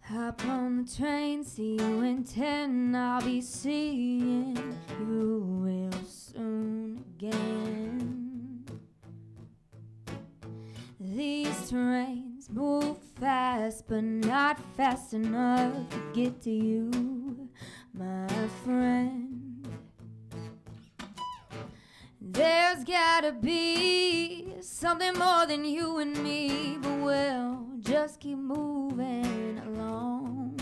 Hop on the train, see you in 10. I'll be seeing you real soon again. These trains move fast, but not fast enough to get to you, my friend. There's gotta be something more than you and me, but we'll just keep moving along.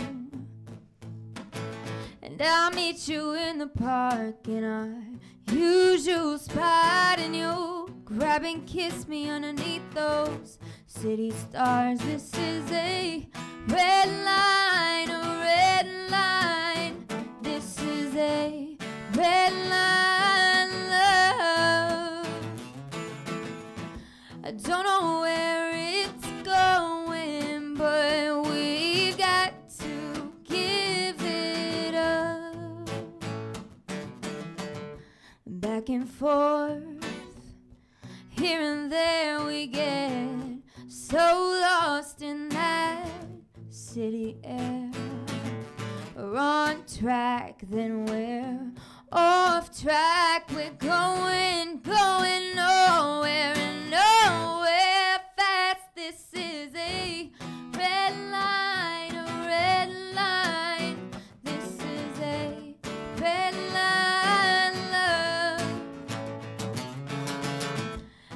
And I'll meet you in the park in our usual spot, and you'll grab and kiss me underneath those city stars. This is a red line, a red line. This is a red line, love. I don't know where it's going, but we've got to give it up. Back and forth, here and there, we get so lost in that city air. We're on track, then we're off track. We're going nowhere and nowhere fast. This is a red line, a red line. This is a red line, love.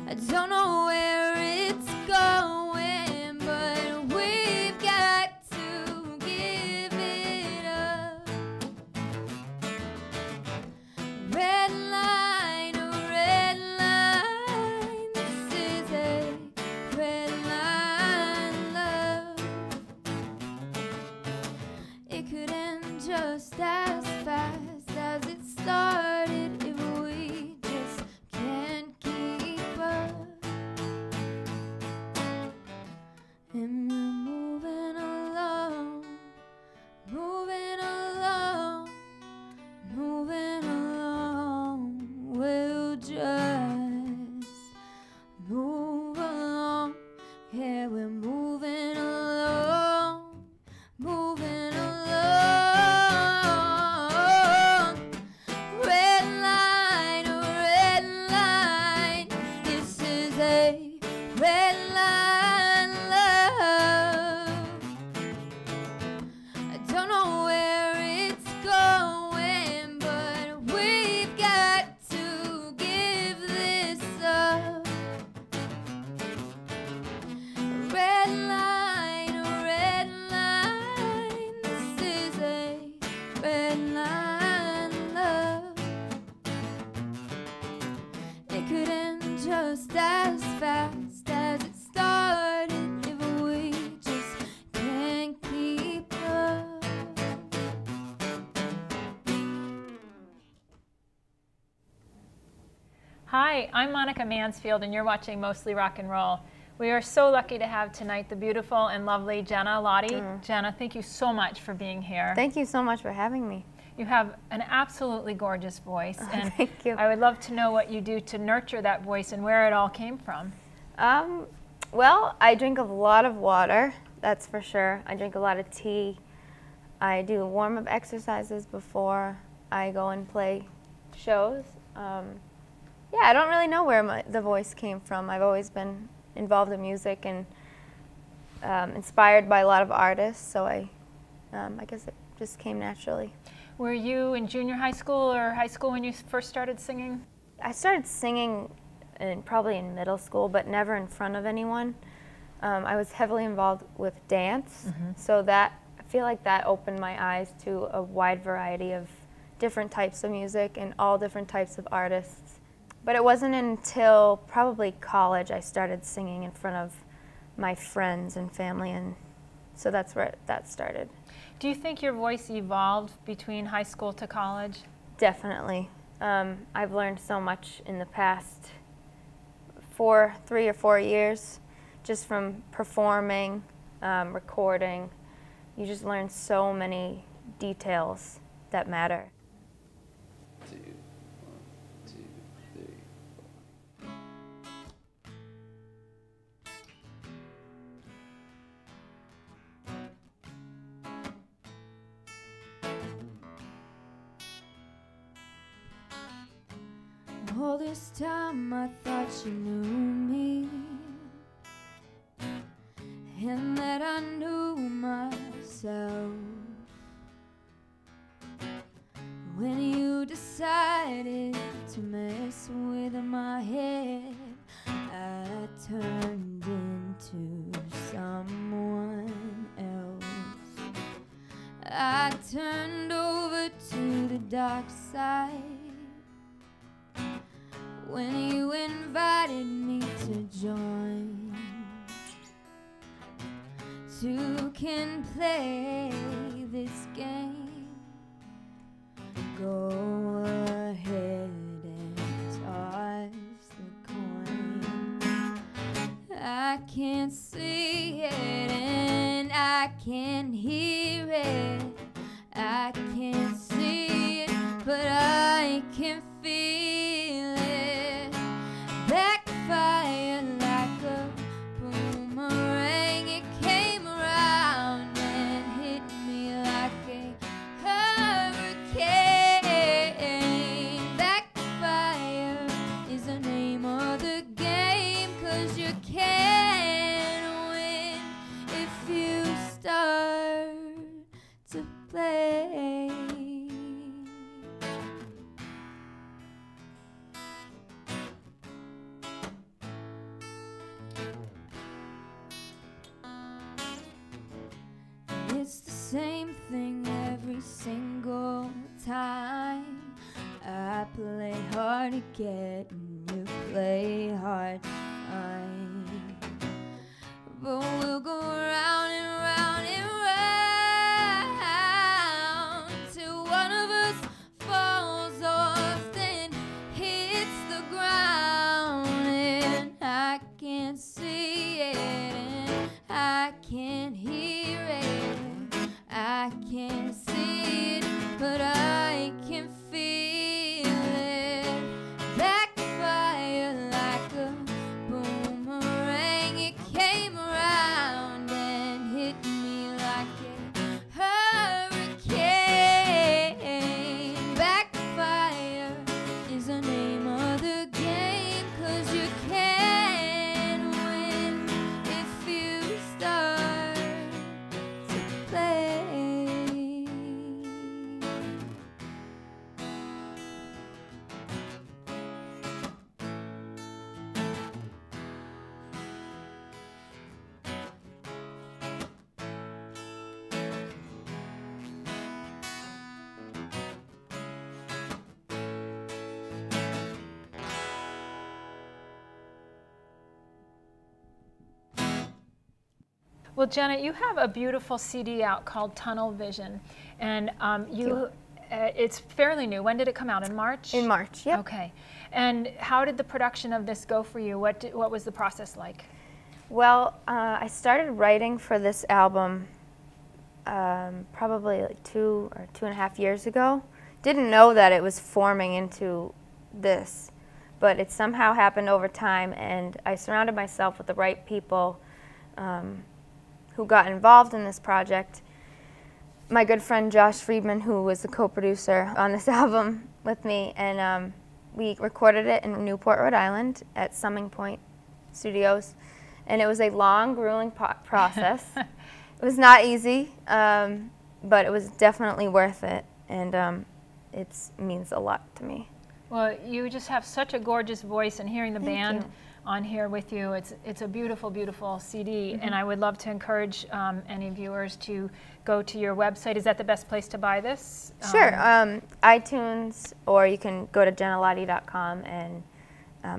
I don't know where it's going, but we've got to give it up. Red line, a red line. This is a red line, love. It could end just as fast as it started if we just can't keep up. And we're moving along, moving along, moving along. We'll just move along. Yeah, we're moving along, moving along. Red line, a red line. This is a red line, love. I don't know where it's going, but we've got to give this up. Red line, a red line. This is a red line, love. It could end just as fast as it started if we just can't keep up. Hi, I'm Monica Mansfield, and you're watching Mostly Rock and Roll. We are so lucky to have tonight the beautiful and lovely Jenna Lotti. Jenna, thank you so much for being here. Thank you so much for having me. You have an absolutely gorgeous voice, and thank you. I would love to know what you do to nurture that voice and where it all came from. Well, I drink a lot of water, that's for sure. I drink a lot of tea. I do warm-up exercises before I go and play shows. Yeah, I don't really know where the voice came from. I've always been involved in music and inspired by a lot of artists, so I guess it just came naturally. Were you in junior high school or high school when you first started singing? I started singing probably in middle school, but never in front of anyone. I was heavily involved with dance, so I feel like that opened my eyes to a wide variety of different types of music and all different types of artists. But it wasn't until probably college I started singing in front of my friends and family, and so that's where that started. Do you think your voice evolved between high school to college? Definitely. I've learned so much in the past 3 or 4 years, just from performing, recording. You just learn so many details that matter. 2, 1, 2, 3, 4. All this time I thought you knew me, and that I knew myself. When you decided to mess with my head, I turned into someone else. I turned over to the dark side when you invited me to join. Two can play this game. Go ahead and toss the coin. I can't see it and I can't hear it. I can't see it, but I can feel it. Backfire like a boomerang. It came around and hit me like a hurricane. Backfire is the name of the game, 'cause you can't win if you start to play. It's the same thing every single time. I play hard to get and you play hard to find. But we'll go round and round and round till one of us falls off, then hits the ground. And I can't see it and I can't hear it. I can't see it, but I can feel it. Backfire like a boomerang. It came around and hit me like a hurricane. Backfire is the name of the game, 'cause you can't win if you start to play. Well, Jenna, you have a beautiful CD out called Tunnel Vision, and it's fairly new. When did it come out? In March? In March, yep. Okay. And how did the production of this go for you? What was the process like? Well, I started writing for this album probably like 2 or 2.5 years ago. Didn't know that it was forming into this, but it somehow happened over time, and I surrounded myself with the right people who got involved in this project. My good friend Josh Friedman, who was the co-producer on this album with me, and we recorded it in Newport, Rhode Island at Summing Point Studios, and it was a long, grueling process. It was not easy, but it was definitely worth it, and it means a lot to me. Well, you just have such a gorgeous voice, and hearing the band on here with you, it's a beautiful, beautiful CD, and I would love to encourage any viewers to go to your website. Is that the best place to buy this? Sure, iTunes, or you can go to jennalotti.com, and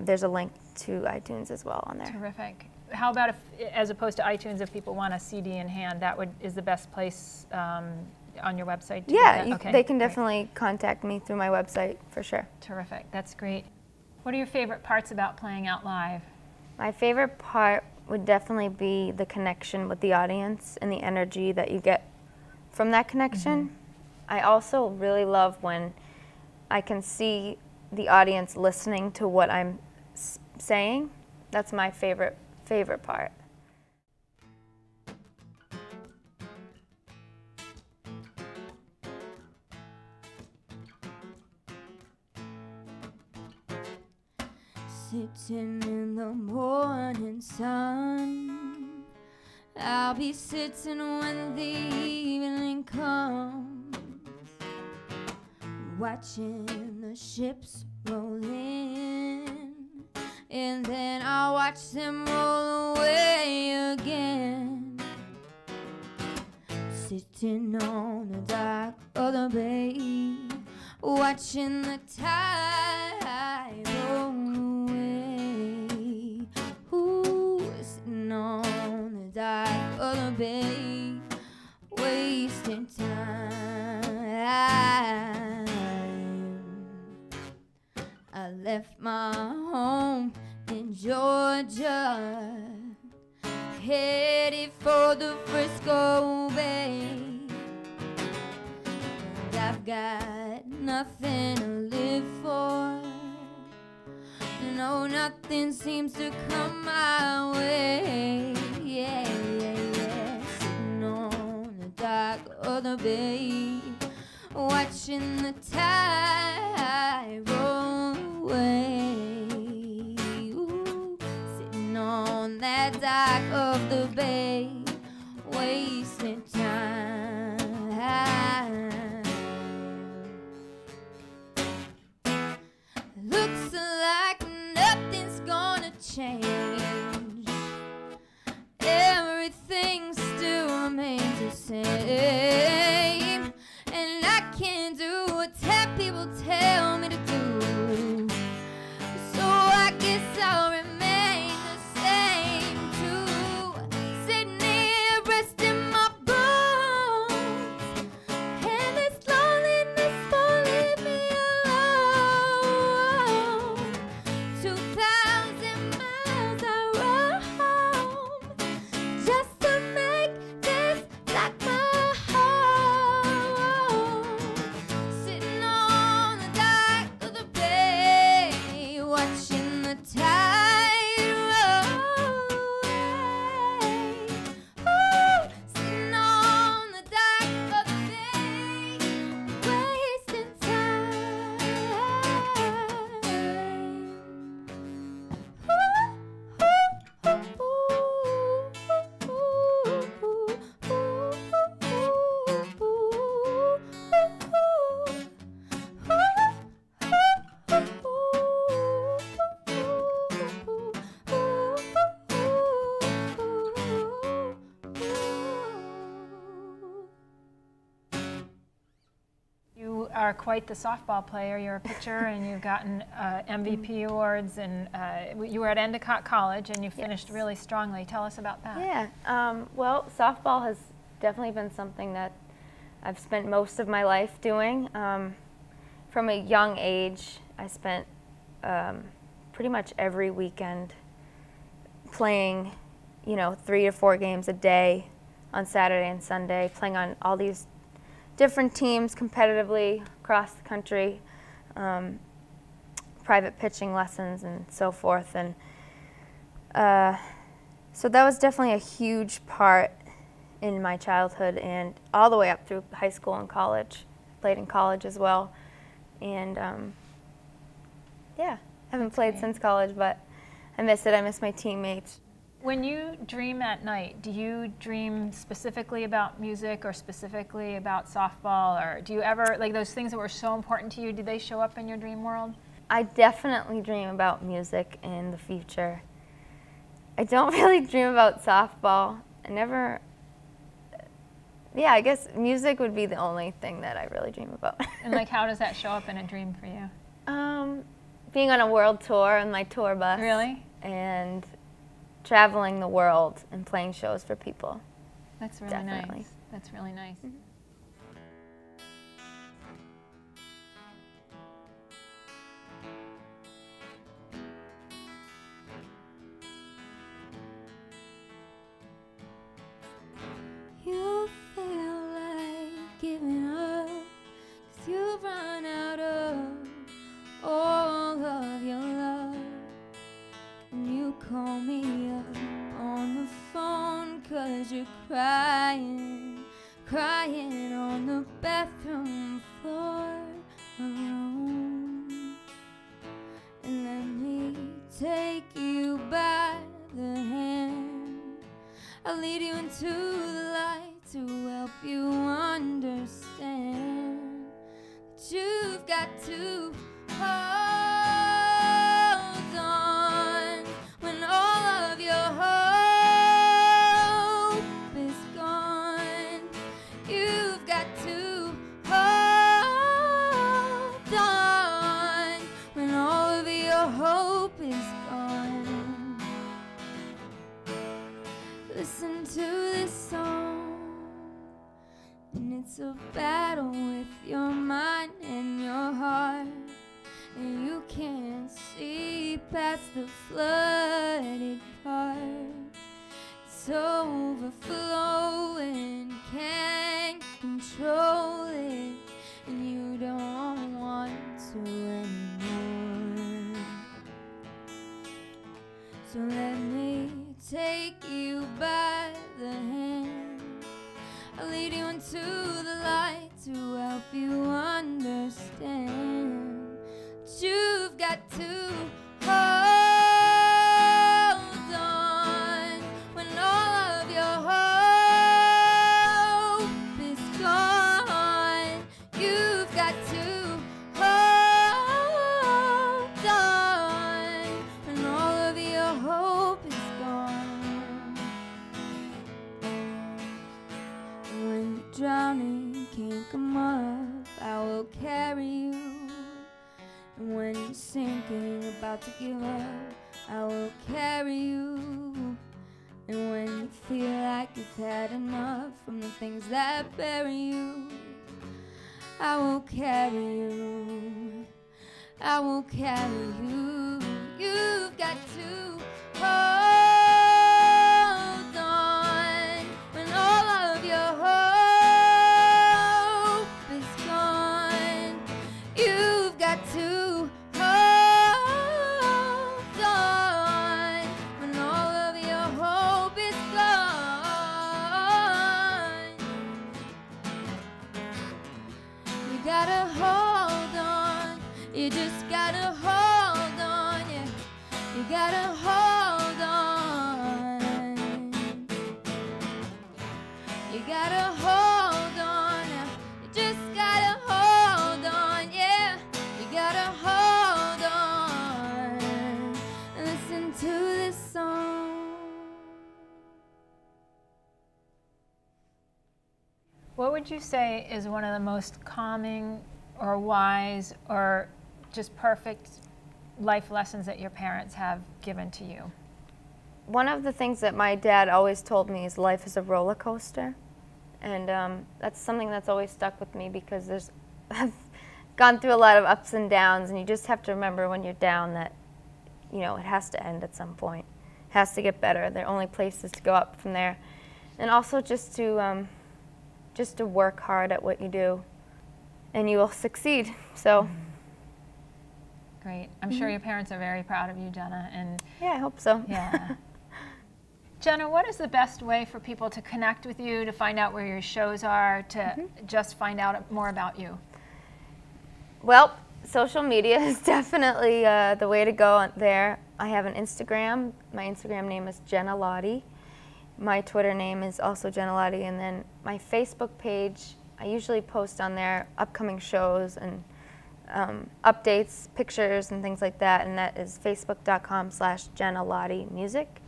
there's a link to iTunes as well on there. Terrific. How about if, as opposed to iTunes, if people want a CD in hand, that is the best place on your website? To Yeah, okay. They can definitely contact me through my website for sure. Terrific. That's great. What are your favorite parts about playing out live? My favorite part would definitely be the connection with the audience and the energy that you get from that connection. I also really love when I can see the audience listening to what I'm saying. That's my favorite part. sitting in the morning sun. I'll be sitting when the evening comes, watching the ships roll in, and then I'll watch them roll away again. Sitting on the dock of the bay, watching the tide roll away. Ooh, sitting on the dock of the bay, wasting time. I left my home in Georgia, headed for the Frisco Bay. And I've got nothing to live for. No, nothing seems to come my way. Yeah, yeah, yeah. Sitting on the dock of the bay, watching the tide roll away. Ooh, sitting on that dock of the bay, wasting time. Looks like nothing's gonna change. Everything still remains the same, and I can't do what 10 people tell me to do. So I guess I'll remain the same too, sitting here resting my bones, and this loneliness won't leave me alone. 2,000 miles I roam just to make this like my home. Sitting on the dock of the bay, watching the tide roll away. Ooh, sitting on the dock of the bay, wasting time. You are quite the softball player. You're a pitcher, and you've gotten MVP awards, and you were at Endicott College, and you finished Yes. really strongly. Tell us about that. Yeah, well, softball has definitely been something that I've spent most of my life doing. From a young age, I spent pretty much every weekend playing, 3 to 4 games a day on Saturday and Sunday, playing on all these different teams competitively across the country, private pitching lessons and so forth. And so that was definitely a huge part in my childhood and all the way up through high school and college. Played in college as well. And yeah, haven't played since college, but I miss it. I miss my teammates. When you dream at night, do you dream specifically about music or specifically about softball? Or do you ever, like those things that were so important to you, do they show up in your dream world? I definitely dream about music in the future. I don't really dream about softball. Yeah, I guess music would be the only thing that I really dream about. And like, how does that show up in a dream for you? Being on a world tour on my tour bus. Really? And traveling the world and playing shows for people. That's really Definitely. nice. That's really nice. Mm-hmm. You feel like giving up, 'cause you've run out of all of your love. And you call me up on the phone 'cause you're crying, crying on the bathroom floor alone. And let me tell you've got to hold on when all of your hope is gone. You've got to hold on when all of your hope is gone. Listen to this song, and it's a battle with your mind and your heart, and you can't see past the flooded part. It's overflowing, can't control it, and you don't want to anymore. So let me take you by the hand. I'll lead you into the light to help you understand. But you've got to hold on when all of your hope is gone. You've got to hold on when all of your hope is gone. When you're drowning, can't come up, I will carry you. And when you're sinking, about to give up, I will carry you. And when you feel like you've had enough from the things that bury you, I will carry you. I will carry you. You've got to hold on when all of your hope is gone. You've got to hold on when all of your hope is gone. You gotta hold on. You just gotta hold on, yeah. You gotta hold on. You gotta hold on, yeah. You just gotta hold on, yeah. You gotta hold on. And listen to this song. What would you say is one of the most calming or wise or just perfect life lessons that your parents have given to you? One of the things that my dad always told me is life is a roller coaster. And that's something that's always stuck with me because I've gone through a lot of ups and downs, and you just have to remember when you're down that, you know, it has to end at some point. It has to get better. There are only places to go up from there. And also just to work hard at what you do, and you will succeed. So. Great. I'm sure your parents are very proud of you, Jenna. And yeah, I hope so. Yeah. Jenna, what is the best way for people to connect with you, to find out where your shows are, to just find out more about you? Well, social media is definitely the way to go there. I have an Instagram. My Instagram name is Jenna Lotti. My Twitter name is also Jenna Lotti. And then my Facebook page, I usually post on there upcoming shows and updates, pictures, and things like that. And that is facebook.com/Jenna Lotti Music.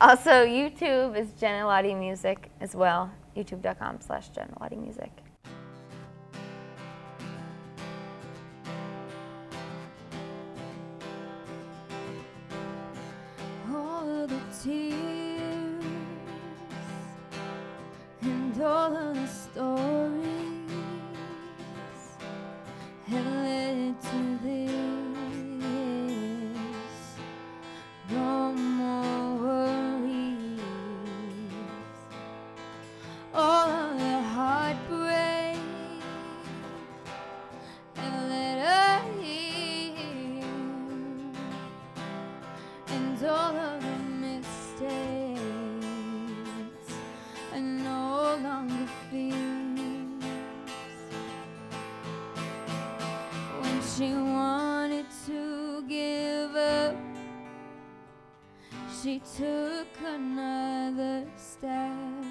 Also, YouTube is Jenna Lotti Music as well, youtube.com/Jenna Lotti Music. All of the tears and all of the stories have led to this. No more worries. All of the heartbreak have let her heal. And all of the mistakes I no longer feel. When she wanted to give up, she took another step.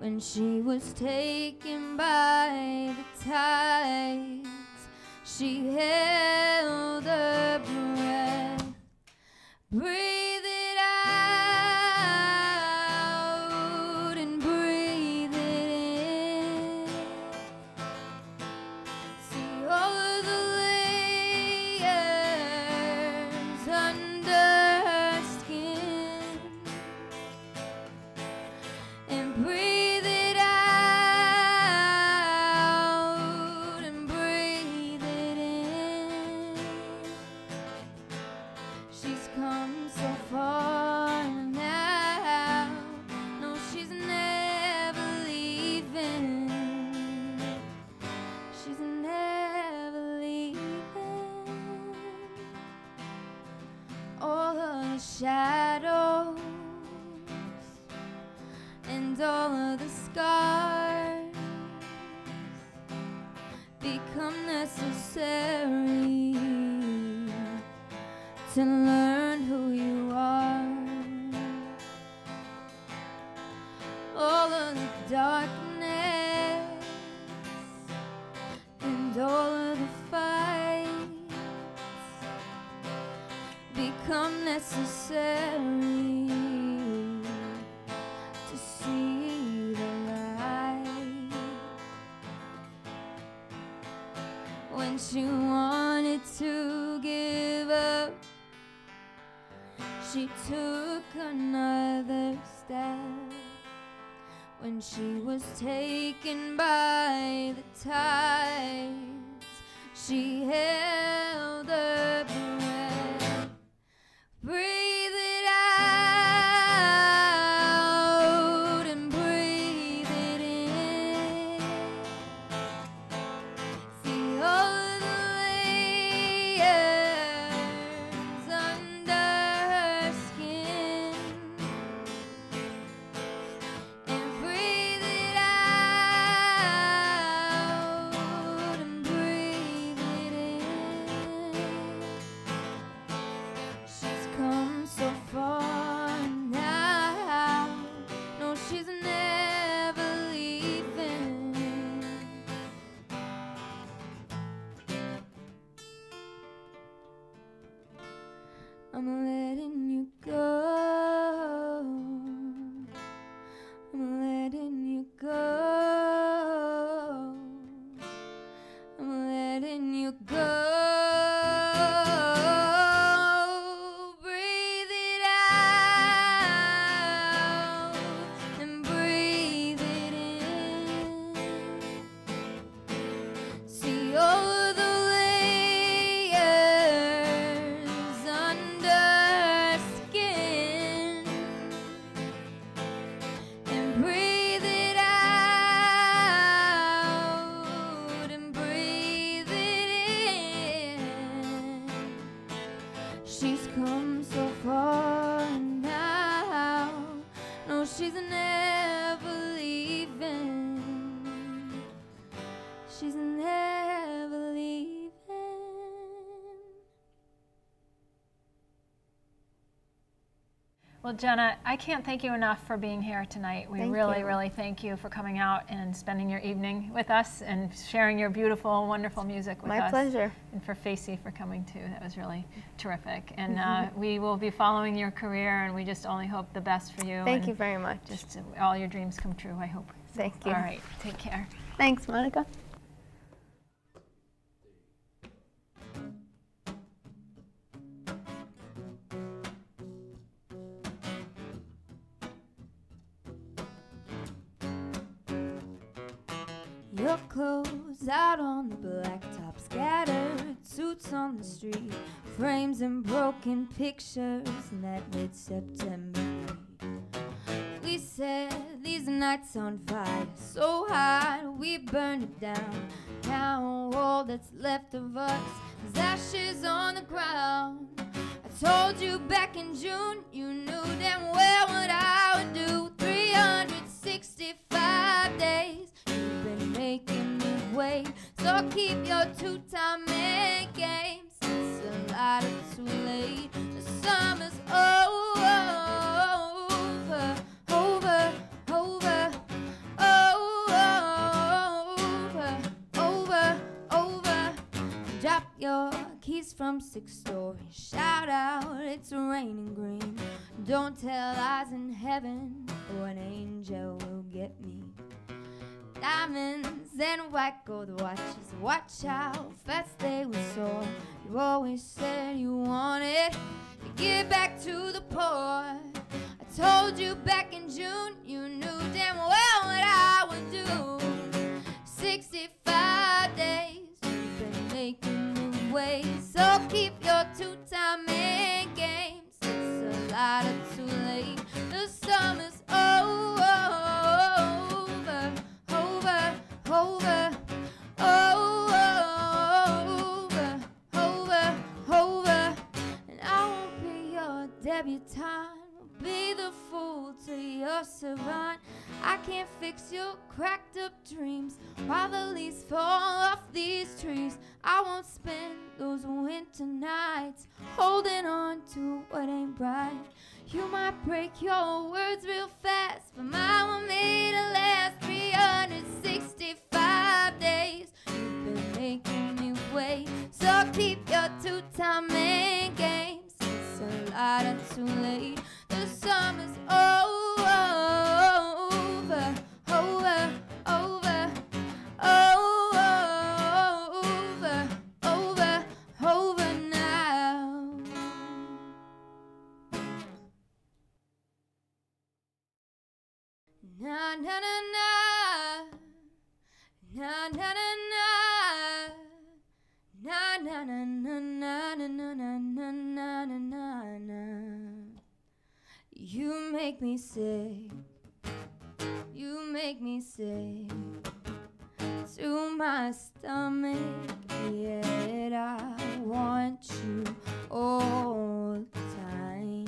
when she was taken by the tides. She held her breath, breathe it out and breathe it in. See all of the layers under her skin, and breathe it out and breathe it in. She's come so far now, no, she's never leaving. She's never leaving. All of the shadows and all of the scars become necessary to learn who you are. All of the darkness and all of the fights become necessary to see the light. When she wanted to give up, she took another step. When she was taken by the tides, she held her breath, breathe it out and breathe it in. See all of the layers under her skin, and breathe it out and breathe it in. She's come so far now, no, she's never leaving. I'm letting you go. I'm letting you go. I'm letting you go. Breathe it out and breathe it in. See all of the layers under her skin, and breathe it out and breathe it in. She's come so far now, no, she's never leaving. She's never leaving. Well, Jenna, I can't thank you enough for being here tonight. We Thank really, you. really thank you for coming out and spending your evening with us and sharing your beautiful, wonderful music with us. My pleasure. And for Facey for coming too. That was really terrific. And we will be following your career, and we just only hope the best for you. Thank and you very much. Just all your dreams come true, I hope. Thank you. All right, take care. Thanks, Monica. Your clothes out on the blacktop, scattered suits on the street, frames and broken pictures in that mid-September heat. We set these nights on fire, so hot we burned it down. Now all that's left of us is ashes on the ground. I told you back in June, you knew damn well what I would do. 365 days you've been making me wait, so keep your two-time man games. It's a lot of too late. The summer's over, over, over, Drop your keys from 6 stories. Shout out, it's raining green. Don't tell lies in heaven, or an angel will get me. Diamonds and white gold watches. Watch how fast they will soar. You always said you wanted to give back to the poor. I told you back in June, you knew damn well what I would do. 65 days, you've been making new ways. So keep your two-timing games. It's a lot of too late. The summer's over, over, over, over, over. And I won't be your debutante. Be the fool to your savant. I can't fix your cracked up dreams while the leaves fall off these trees. I won't spend those winter nights holding on to what ain't right. You might break your words real fast, but mine were made to last 365 days. You've been making me wait, so keep your two-timing games. It's a lot of too late. The summer's over, over, over, over, over now. Na na na na, na na na na, na na na na na na na na na na. You make me sick, you make me sick to my stomach, yet I want you all the time.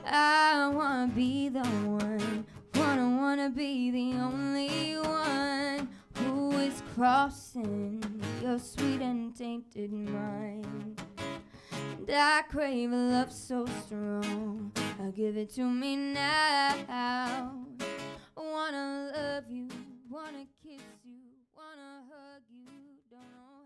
I wanna be the one, wanna be the only one who is crossing your sweet and tainted mind. And I crave a love so strong, give it to me now. Wanna love you, wanna kiss you, wanna hug you, don't know